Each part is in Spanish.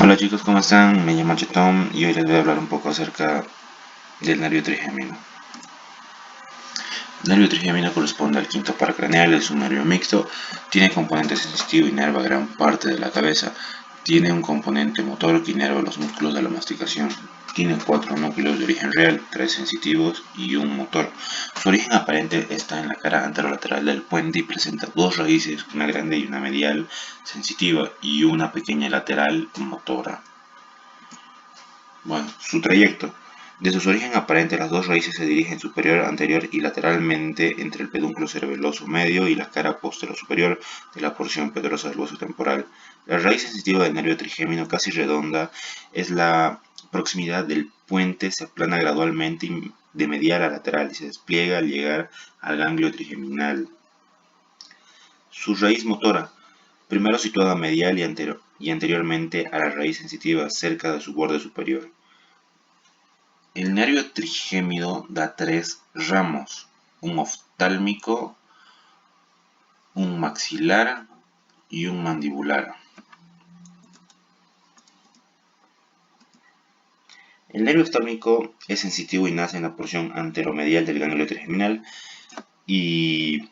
Hola chicos, ¿cómo están? Me llamo Chetón y hoy les voy a hablar un poco acerca del nervio trigémino. El nervio trigémino corresponde al quinto par craneal, es un nervio mixto, tiene componente sensitivo, inerva gran parte de la cabeza, tiene un componente motor que inerva los músculos de la masticación. Tiene 4 núcleos de origen real, 3 sensitivos y un motor. Su origen aparente está en la cara anterolateral del puente y presenta 2 raíces, una grande y una medial sensitiva y una pequeña lateral motora. Bueno, su trayecto. Desde su origen aparente, las 2 raíces se dirigen superior, anterior y lateralmente entre el pedúnculo cerebeloso medio y la cara posterior-superior de la porción pedrosa del hueso temporal. La raíz sensitiva del nervio trigémino, casi redonda, es la proximidad del puente, se aplana gradualmente de medial a lateral y se despliega al llegar al ganglio trigeminal. Su raíz motora, primero situada medial y anteriormente a la raíz sensitiva, cerca de su borde superior. El nervio trigémino da 3 ramos, un oftálmico, un maxilar y un mandibular. El nervio oftálmico es sensitivo y nace en la porción anteromedial del ganglio trigeminal y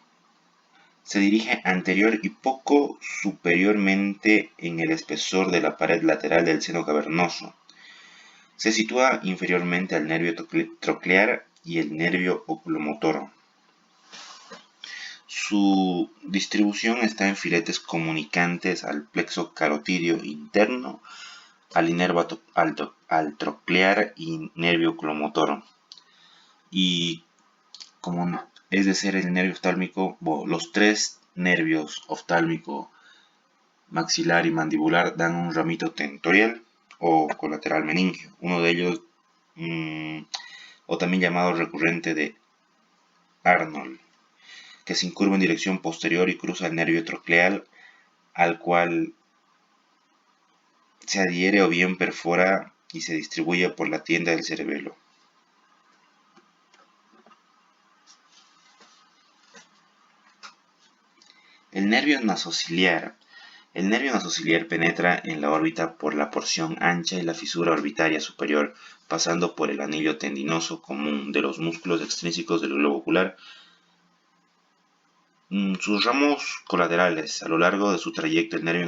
se dirige anterior y poco superiormente en el espesor de la pared lateral del seno cavernoso. Se sitúa inferiormente al nervio troclear y el nervio oculomotor. Su distribución está en filetes comunicantes al plexo carotidio interno, al troclear y nervio oculomotor. Y como es de ser el nervio oftálmico, los 3 nervios oftálmico, maxilar y mandibular dan un ramito tentorial o colateral meningio. Uno de ellos, o también llamado recurrente de Arnold, que se incurva en dirección posterior y cruza el nervio troclear, al cual se adhiere o bien perfora y se distribuye por la tienda del cerebelo. El nervio nasociliar. El nervio nasociliar penetra en la órbita por la porción ancha y la fisura orbitaria superior, pasando por el anillo tendinoso común de los músculos extrínsecos del globo ocular. Sus ramos colaterales. A lo largo de su trayecto, el nervio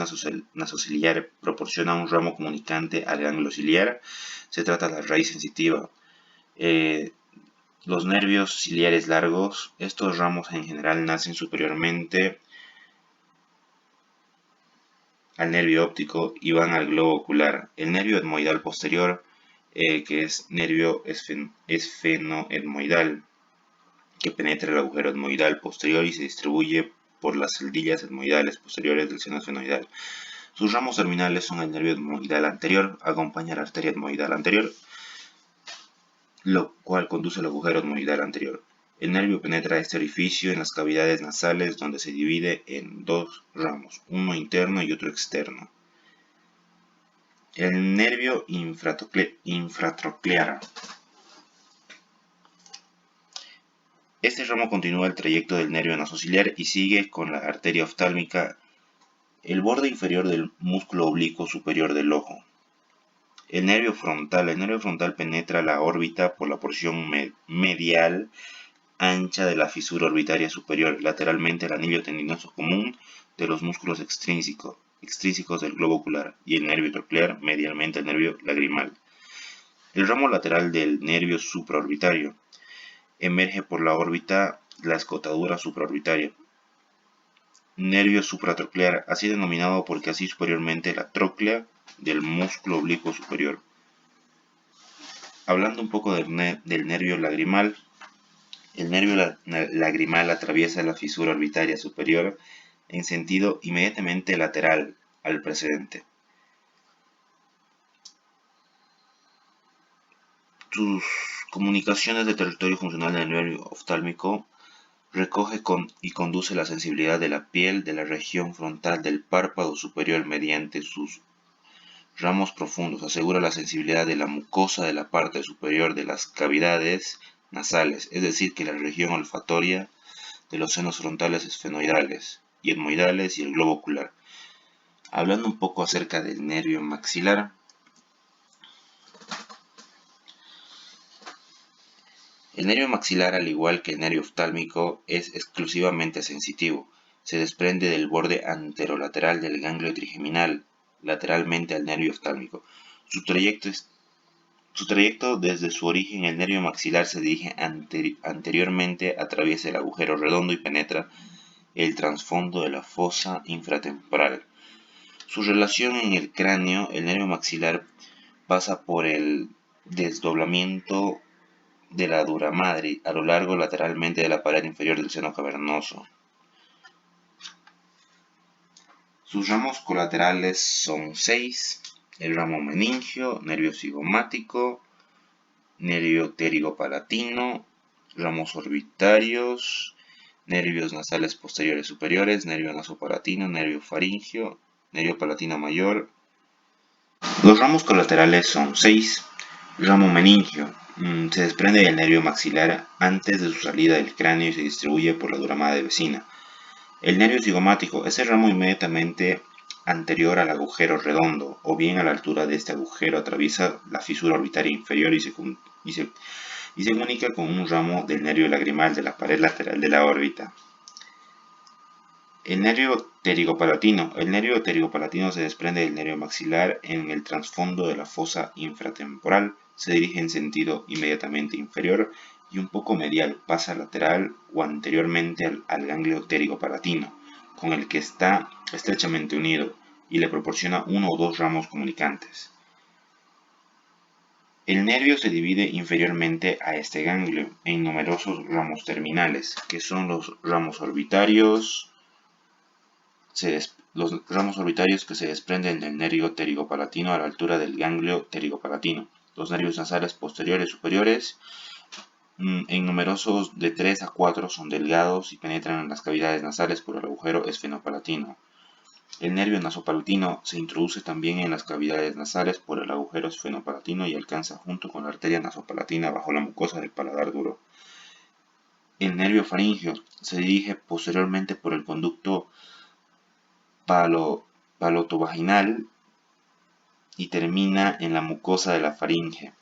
nasociliar proporciona un ramo comunicante al ganglio ciliar. Se trata de la raíz sensitiva. Los nervios ciliares largos, estos ramos en general nacen superiormente al nervio óptico y van al globo ocular. El nervio etmoidal posterior, que es nervio esfenoetmoidal, que penetra el agujero etmoidal posterior y se distribuye por las celdillas etmoidales posteriores del seno esfenoidal. Sus ramos terminales son el nervio etmoidal anterior, acompaña a la arteria etmoidal anterior, lo cual conduce al agujero etmoidal anterior. El nervio penetra este orificio en las cavidades nasales, donde se divide en 2 ramos, uno interno y otro externo. El nervio infratroclear. Este ramo continúa el trayecto del nervio nasociliar y sigue con la arteria oftálmica el borde inferior del músculo oblicuo superior del ojo. El nervio frontal penetra la órbita por la porción medial ancha de la fisura orbitaria superior, lateralmente al anillo tendinoso común de los músculos extrínsecos del globo ocular, y el nervio troclear medialmente al nervio lagrimal. El ramo lateral del nervio supraorbitario emerge por la órbita la escotadura supraorbitaria. Nervio supratroclear, así denominado porque así superiormente la tróclea del músculo oblicuo superior. Hablando un poco del nervio lagrimal, el nervio lagrimal atraviesa la fisura orbitaria superior en sentido inmediatamente lateral al precedente. Sus comunicaciones de territorio funcional del nervio oftálmico recoge y conduce la sensibilidad de la piel de la región frontal del párpado superior mediante sus ramos profundos. Asegura la sensibilidad de la mucosa de la parte superior de las cavidades nasales, es decir, que la región olfatoria de los senos frontales esfenoidales y etmoidales y el globo ocular. Hablando un poco acerca del nervio maxilar, el nervio maxilar, al igual que el nervio oftálmico, es exclusivamente sensitivo. Se desprende del borde anterolateral del ganglio trigeminal, lateralmente al nervio oftálmico. Su trayecto desde su origen, el nervio maxilar se dirige anteriormente, atraviesa el agujero redondo y penetra el trasfondo de la fosa infratemporal. Su relación en el cráneo, el nervio maxilar pasa por el desdoblamiento de la dura madre a lo largo lateralmente de la pared inferior del seno cavernoso. Sus ramos colaterales son 6: el ramo meningio, nervio cigomático, nervio pterigopalatino, ramos orbitarios, nervios nasales posteriores superiores, nervio nasopalatino, nervio faringio, nervio palatino mayor. Los ramos colaterales son 6. Ramo meningio. Se desprende del nervio maxilar antes de su salida del cráneo y se distribuye por la dura madre vecina. El nervio cigomático es el ramo inmediatamente anterior al agujero redondo, o bien a la altura de este agujero atraviesa la fisura orbitaria inferior y se comunica con un ramo del nervio lagrimal de la pared lateral de la órbita. El nervio pterigopalatino. El nervio pterigopalatino se desprende del nervio maxilar en el trasfondo de la fosa infratemporal, se dirige en sentido inmediatamente inferior y un poco medial, pasa lateral o anteriormente al ganglio pterigopalatino, con el que está estrechamente unido, y le proporciona uno o dos ramos comunicantes. El nervio se divide inferiormente a este ganglio en numerosos ramos terminales, que son los ramos orbitarios, que se desprenden del nervio pterigopalatino a la altura del ganglio pterigopalatino. Los nervios nasales posteriores superiores, en numerosos de 3 a 4, son delgados y penetran en las cavidades nasales por el agujero esfenopalatino. El nervio nasopalatino se introduce también en las cavidades nasales por el agujero esfenopalatino y alcanza junto con la arteria nasopalatina bajo la mucosa del paladar duro. El nervio faríngeo se dirige posteriormente por el conducto palotovaginal y termina en la mucosa de la faringe.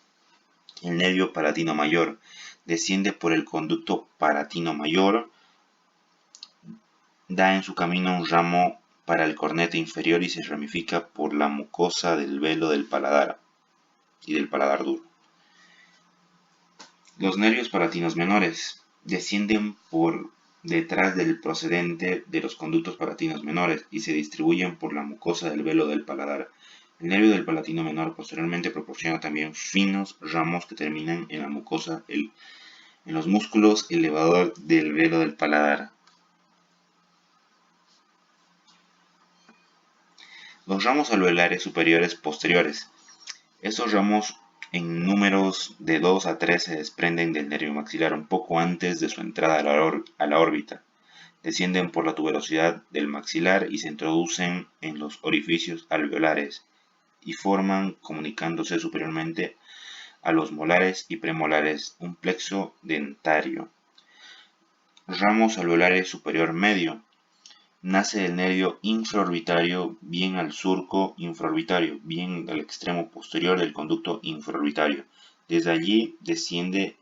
El nervio palatino mayor desciende por el conducto palatino mayor, da en su camino un ramo para el cornete inferior y se ramifica por la mucosa del velo del paladar y del paladar duro. Los nervios palatinos menores descienden por detrás del procedente de los conductos palatinos menores y se distribuyen por la mucosa del velo del paladar. El nervio del palatino menor posteriormente proporciona también finos ramos que terminan en la mucosa, en los músculos elevador del velo del paladar. Los ramos alveolares superiores posteriores. Estos ramos en números de 2 a 3 se desprenden del nervio maxilar un poco antes de su entrada a la órbita. Descienden por la tuberosidad del maxilar y se introducen en los orificios alveolares y forman, comunicándose superiormente a los molares y premolares, un plexo dentario. Ramos alveolares superior medio. Nace del nervio infraorbitario bien al surco infraorbitario, bien al extremo posterior del conducto infraorbitario. Desde allí desciende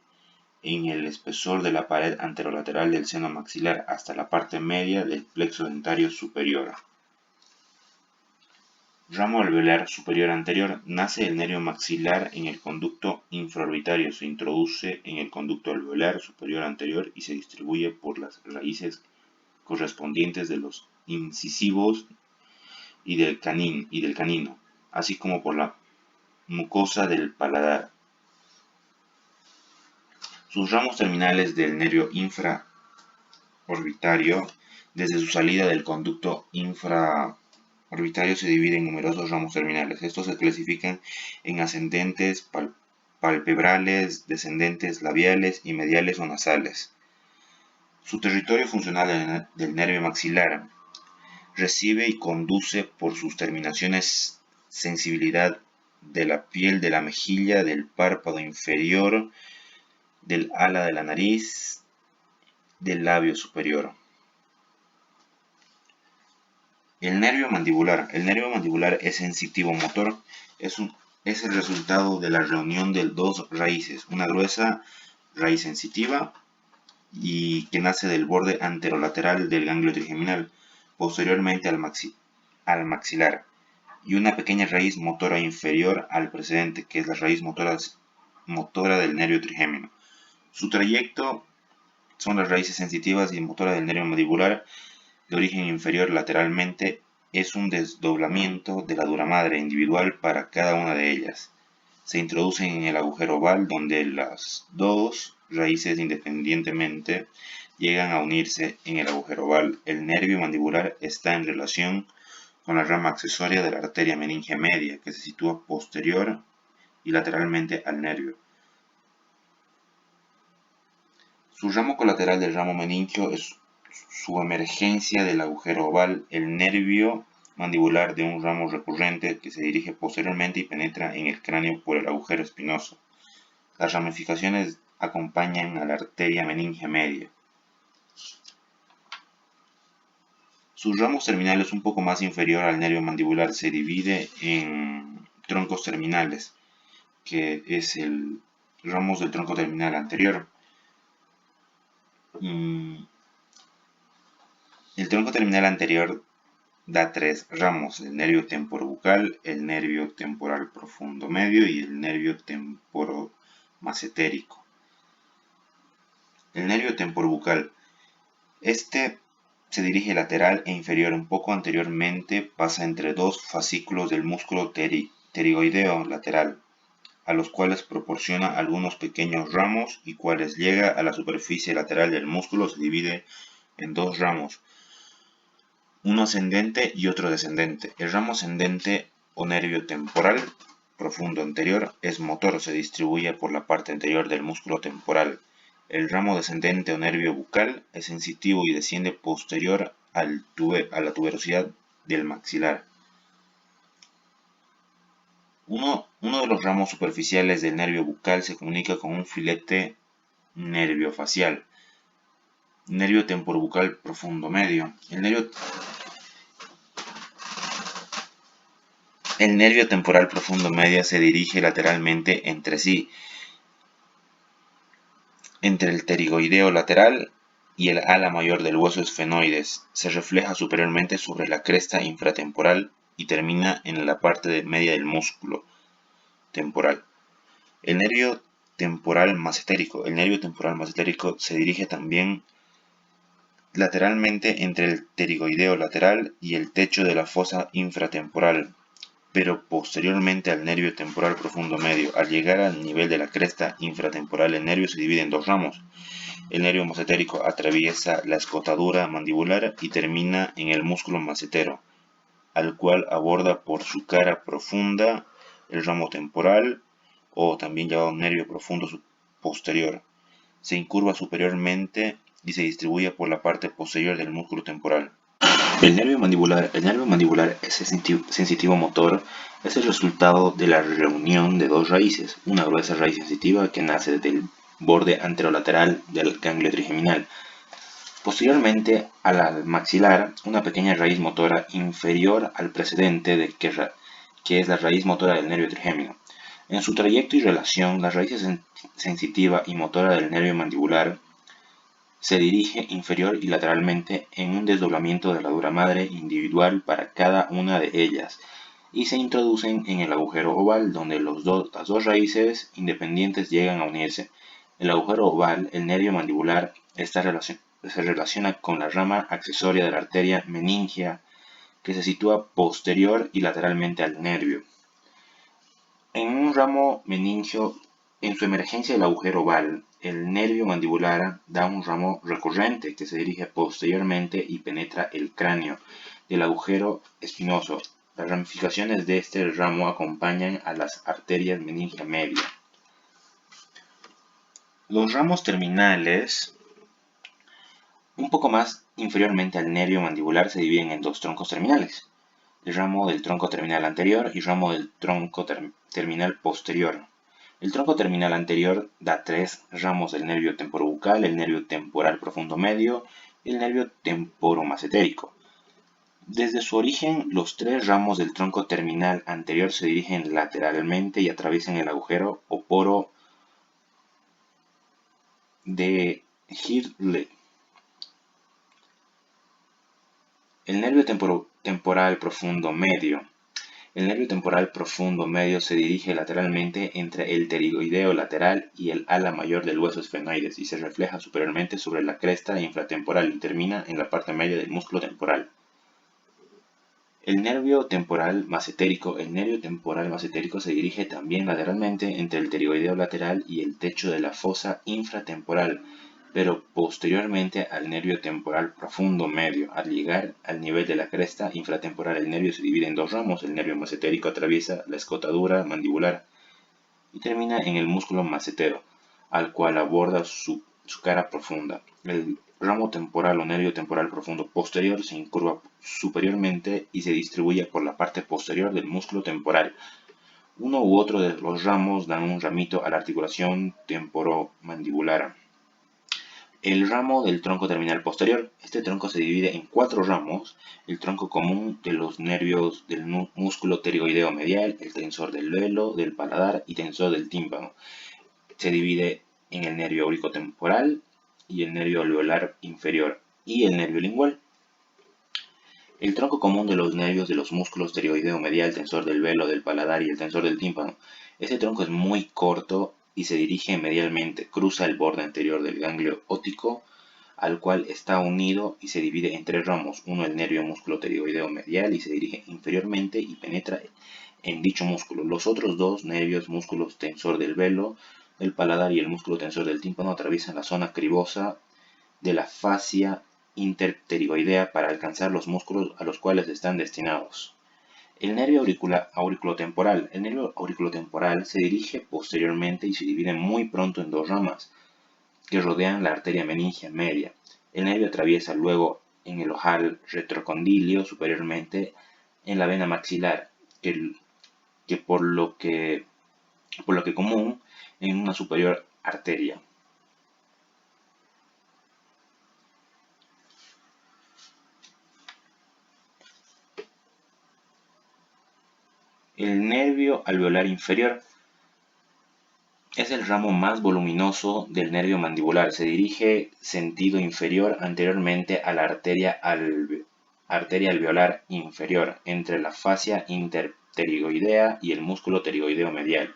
en el espesor de la pared anterolateral del seno maxilar hasta la parte media del plexo dentario superior. Ramo alveolar superior anterior. Nace del nervio maxilar en el conducto infraorbitario, se introduce en el conducto alveolar superior anterior y se distribuye por las raíces correspondientes de los incisivos y del canino, así como por la mucosa del paladar. Sus ramos terminales del nervio infraorbitario, desde su salida del conducto infraorbitario, se dividen en numerosos ramos terminales. Estos se clasifican en ascendentes palpebrales, descendentes labiales y mediales o nasales. Su territorio funcional del nervio maxilar recibe y conduce por sus terminaciones sensibilidad de la piel de la mejilla, del párpado inferior, del ala de la nariz, del labio superior. El nervio mandibular. El nervio mandibular es sensitivo motor. Es el resultado de la reunión de dos raíces. Una gruesa raíz sensitiva y que nace del borde anterolateral del ganglio trigeminal, posteriormente al maxilar, y una pequeña raíz motora inferior al precedente, que es la raíz motora del nervio trigémino. Su trayecto son las raíces sensitivas y motora del nervio mandibular de origen inferior lateralmente. Es un desdoblamiento de la dura madre individual para cada una de ellas. Se introducen en el agujero oval donde las dos raíces independientemente llegan a unirse en el agujero oval. El nervio mandibular está en relación con la rama accesoria de la arteria meningia media, que se sitúa posterior y lateralmente al nervio. Su ramo colateral del ramo meningio es su emergencia del agujero oval. El nervio mandibular de un ramo recurrente que se dirige posteriormente y penetra en el cráneo por el agujero espinoso. Las ramificaciones acompañan a la arteria meningia media. Su ramo terminal es un poco más inferior al nervio mandibular. Se divide en troncos terminales, que es el ramos del tronco terminal anterior. El tronco terminal anterior da tres ramos: el nervio temporobucal, el nervio temporal profundo medio y el nervio temporomacetérico. El nervio temporobucal. Este se dirige lateral e inferior. Un poco anteriormente pasa entre dos fascículos del músculo pterigoideo lateral, a los cuales proporciona algunos pequeños ramos y cuales llega a la superficie lateral del músculo. Se divide en dos ramos, uno ascendente y otro descendente. El ramo ascendente o nervio temporal profundo anterior es motor, se distribuye por la parte anterior del músculo temporal. El ramo descendente o nervio bucal es sensitivo y desciende posterior a la tuberosidad del maxilar. Uno de los ramos superficiales del nervio bucal se comunica con un filete nerviofacial. Nervio temporobucal profundo medio. El nervio temporal profundo medio se dirige lateralmente entre sí, entre el pterigoideo lateral y el ala mayor del hueso esfenoides. Se refleja superiormente sobre la cresta infratemporal y termina en la parte media del músculo temporal. El nervio temporal macetérico. El nervio temporal macetérico se dirige también lateralmente entre el pterigoideo lateral y el techo de la fosa infratemporal, pero posteriormente al nervio temporal profundo medio. Al llegar al nivel de la cresta infratemporal, el nervio se divide en dos ramos. El nervio macetérico atraviesa la escotadura mandibular y termina en el músculo macetero, al cual aborda por su cara profunda el ramo temporal, o también llamado nervio profundo posterior. Se incurva superiormente y se distribuye por la parte posterior del músculo temporal. El nervio mandibular es sensitivo motor. Es el resultado de la reunión de dos raíces, una gruesa raíz sensitiva que nace del borde anterolateral del ganglio trigeminal. Posteriormente al maxilar, una pequeña raíz motora inferior al precedente, que es la raíz motora del nervio trigémino. En su trayecto y relación, las raíces sensitiva y motora del nervio mandibular se dirige inferior y lateralmente en un desdoblamiento de la dura madre individual para cada una de ellas, y se introducen en el agujero oval donde las dos raíces independientes llegan a unirse. El agujero oval, el nervio mandibular, se relaciona con la rama accesoria de la arteria meningia, que se sitúa posterior y lateralmente al nervio. En un ramo meningio, en su emergencia del agujero oval, el nervio mandibular da un ramo recurrente que se dirige posteriormente y penetra el cráneo del agujero espinoso. Las ramificaciones de este ramo acompañan a las arterias meningia media. Los ramos terminales, un poco más inferiormente al nervio mandibular, se dividen en dos troncos terminales: el ramo del tronco terminal anterior y ramo del tronco terminal posterior. El tronco terminal anterior da tres ramos del nervio temporobucal, el nervio temporal profundo medio y el nervio temporomacetérico. Desde su origen, los tres ramos del tronco terminal anterior se dirigen lateralmente y atraviesan el agujero o poro de Hirtle. El nervio temporal profundo medio. El nervio temporal profundo medio se dirige lateralmente entre el pterigoideo lateral y el ala mayor del hueso esfenoides y se refleja superiormente sobre la cresta infratemporal y termina en la parte media del músculo temporal. El nervio temporal macetérico se dirige también lateralmente entre el pterigoideo lateral y el techo de la fosa infratemporal, pero posteriormente al nervio temporal profundo medio. Al llegar al nivel de la cresta infratemporal, el nervio se divide en dos ramos. El nervio macetérico atraviesa la escotadura mandibular y termina en el músculo macetero, al cual aborda su cara profunda. El ramo temporal o nervio temporal profundo posterior se incurva superiormente y se distribuye por la parte posterior del músculo temporal. Uno u otro de los ramos dan un ramito a la articulación temporomandibular. El ramo del tronco terminal posterior. Este tronco se divide en cuatro ramos. El tronco común de los nervios del músculo pterigoideo medial, el tensor del velo, del paladar y tensor del tímpano. Se divide en el nervio auricotemporal y el nervio alveolar inferior y el nervio lingual. El tronco común de los nervios de los músculos pterigoideo medial, tensor del velo, del paladar y el tensor del tímpano. Este tronco es muy corto y se dirige medialmente, cruza el borde anterior del ganglio óptico, al cual está unido y se divide en tres ramos. Uno el nervio músculo pterigoideo medial y se dirige inferiormente y penetra en dicho músculo. Los otros dos nervios, músculos tensor del velo, del paladar y el músculo tensor del tímpano, atraviesan la zona cribosa de la fascia interpterigoidea para alcanzar los músculos a los cuales están destinados. El nervio auriculotemporal. El nervio auriculotemporal se dirige posteriormente y se divide muy pronto en dos ramas que rodean la arteria meningia media. El nervio atraviesa luego en el ojal retrocondilio superiormente en la vena maxilar, que por lo que común en una superior arteria. El nervio alveolar inferior es el ramo más voluminoso del nervio mandibular. Se dirige sentido inferior anteriormente a la arteria alveolar inferior, entre la fascia interpterigoidea y el músculo pterigoideo medial,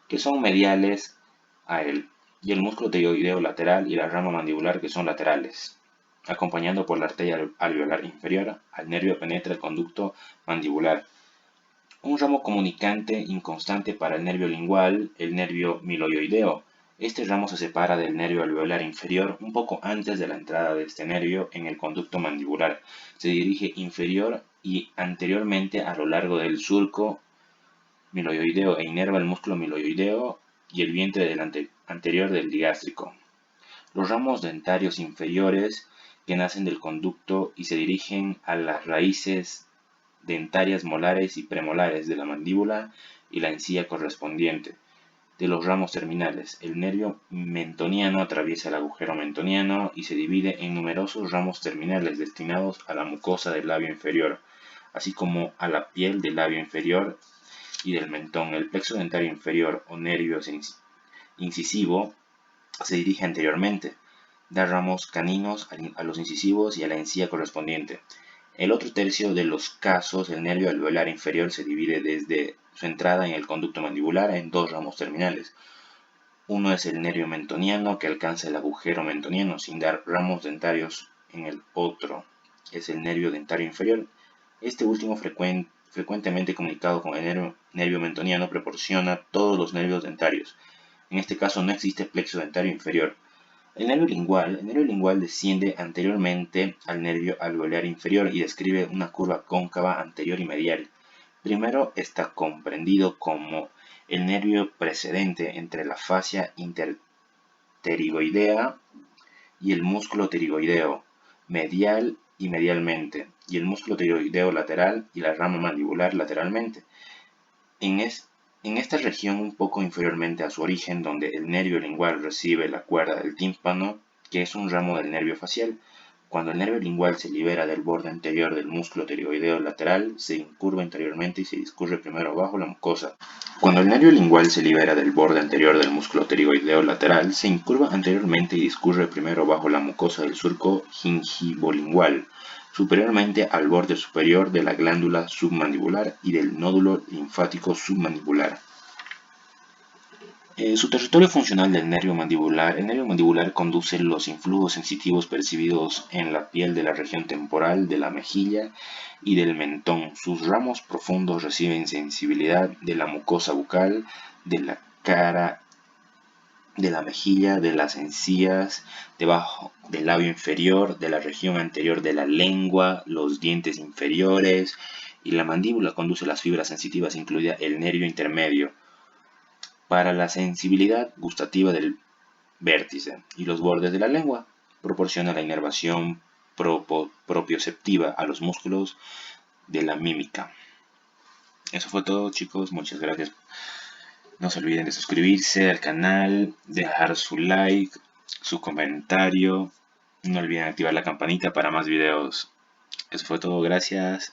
que son mediales a él, y el músculo pterigoideo lateral y la rama mandibular, que son laterales. Acompañando por la arteria alveolar inferior, al nervio penetra el conducto mandibular. Un ramo comunicante inconstante para el nervio lingual, el nervio miloioideo. Este ramo se separa del nervio alveolar inferior un poco antes de la entrada de este nervio en el conducto mandibular. Se dirige inferior y anteriormente a lo largo del surco miloioideo e inerva el músculo miloioideo y el vientre anterior del digástrico. Los ramos dentarios inferiores que nacen del conducto y se dirigen a las raíces dentarias molares y premolares de la mandíbula y la encía correspondiente. De los ramos terminales, el nervio mentoniano atraviesa el agujero mentoniano y se divide en numerosos ramos terminales destinados a la mucosa del labio inferior, así como a la piel del labio inferior y del mentón. El plexo dentario inferior o nervio incisivo se dirige anteriormente, da ramos caninos a los incisivos y a la encía correspondiente. El otro tercio de los casos, el nervio alveolar inferior se divide desde su entrada en el conducto mandibular en dos ramos terminales. Uno es el nervio mentoniano, que alcanza el agujero mentoniano sin dar ramos dentarios. En el otro es el nervio dentario inferior. Este último, frecuentemente comunicado con el nervio mentoniano, proporciona todos los nervios dentarios. En este caso no existe plexo dentario inferior. El nervio lingual desciende anteriormente al nervio alveolar inferior y describe una curva cóncava anterior y medial. Primero está comprendido como el nervio precedente entre la fascia interpterigoidea y el músculo pterigoideo, medial y medialmente, y el músculo pterigoideo lateral y la rama mandibular lateralmente. En esta región un poco inferiormente a su origen, donde el nervio lingual recibe la cuerda del tímpano, que es un ramo del nervio facial, Cuando el nervio lingual se libera del borde anterior del músculo pterigoideo lateral, se incurva interiormente y se discurre primero bajo la mucosa. Cuando el nervio lingual se libera del borde anterior del músculo pterigoideo lateral, se incurva anteriormente y discurre primero bajo la mucosa del surco gingivolingual, superiormente al borde superior de la glándula submandibular y del nódulo linfático submandibular. Su territorio funcional del nervio mandibular. El nervio mandibular conduce los influjos sensitivos percibidos en la piel de la región temporal, de la mejilla y del mentón. Sus ramos profundos reciben sensibilidad de la mucosa bucal, de la cara, de la mejilla, de las encías, debajo del labio inferior, de la región anterior de la lengua, los dientes inferiores, y la mandíbula conduce las fibras sensitivas, incluida el nervio intermedio, para la sensibilidad gustativa del vértice, y los bordes de la lengua. Proporciona la inervación propioceptiva a los músculos de la mímica. Eso fue todo, chicos. Muchas gracias. No se olviden de suscribirse al canal, dejar su like, su comentario. No olviden activar la campanita para más videos. Eso fue todo. Gracias.